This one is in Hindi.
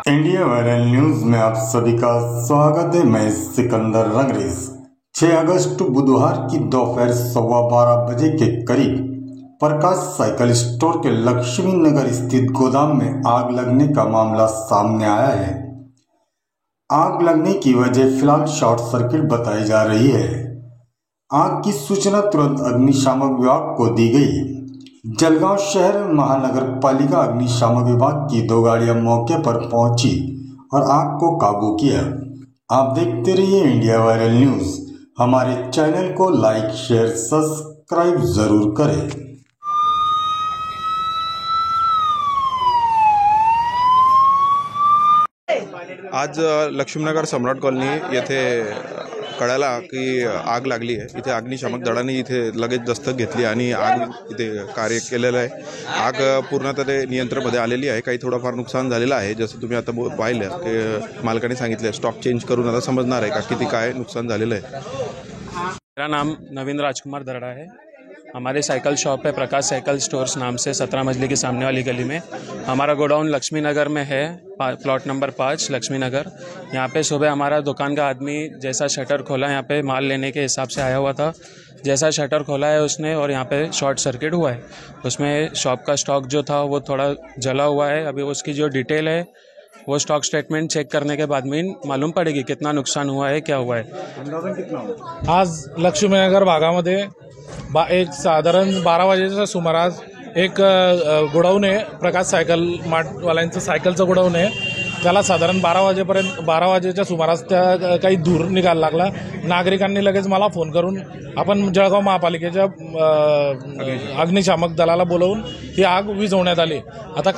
इंडिया वायरल न्यूज में आप सभी का स्वागत है। मैं सिकंदर रंगरेज। 6 अगस्त बुधवार की दोपहर 12:15 बजे के करीब प्रकाश साइकिल स्टोर के लक्ष्मी नगर स्थित गोदाम में आग लगने का मामला सामने आया है। आग लगने की वजह फिलहाल शॉर्ट सर्किट बताई जा रही है। आग की सूचना तुरंत अग्निशामक विभाग को दी गई। जलगांव शहर महानगर पालिका अग्निशामक विभाग की 2 गाड़ियां मौके पर पहुंची और आग को काबू किया। आप देखते रहिए इंडिया वायरल न्यूज। हमारे चैनल को लाइक शेयर सब्सक्राइब जरूर करें। आज लक्ष्मीनगर सम्राट कॉलनी येथे कळाला की आग लागली आहे। इथे अग्निशामक दलाने इथे लगेच दस्तक घेतली आणि आग इथे कार्य केलेलं आहे। आग पूर्णतः नियंत्रणामध्ये आलेली आहे। काही थोडंफार नुकसान झालेलं आहे। जसं तुम्ही आता पाहिलं की मालकाने सांगितलं स्टॉक चेंज करून आता समजणार आहे का किती काय नुकसान झालेलं आहे। मेरा नाम नवीन राजकुमार दरड़ा है। हमारी साइकिल शॉप है प्रकाश साइकिल स्टोर्स नाम से, 17 मंजिली की सामने वाली गली में। हमारा गोडाउन लक्ष्मी नगर में है, प्लॉट नंबर 5 लक्ष्मी नगर। यहाँ पे सुबह हमारा दुकान का आदमी जैसा शटर खोला, यहाँ पे माल लेने के हिसाब से आया हुआ था। जैसा शटर खोला है उसने और यहाँ पे शॉर्ट सर्किट हुआ है। उसमें शॉप का स्टॉक जो था वो थोड़ा जला हुआ है। अभी उसकी जो डिटेल है वो स्टॉक स्टेटमेंट चेक करने के बाद में मालूम पड़ेगी कितना नुकसान हुआ है, क्या हुआ है। अंदाजन कितना हुआ? आज लक्ष्मीनगर भागामध्ये एक साधारण 12 वाजेच्या सुमारास एक गोडाऊन आहे, प्रकाश सायकल मार्टवाल्यांचं सायकलचं गोडाऊन आहे। त्याला साधारण 12 वाजेच्या सुमारास त्या काही धूर निघायला लागला। नागरिकांनी लगेच मला फोन करून आपण जळगाव महापालिकेच्या अग्निशामक दलाला बोलवून ही आग विझवण्यात आली। आता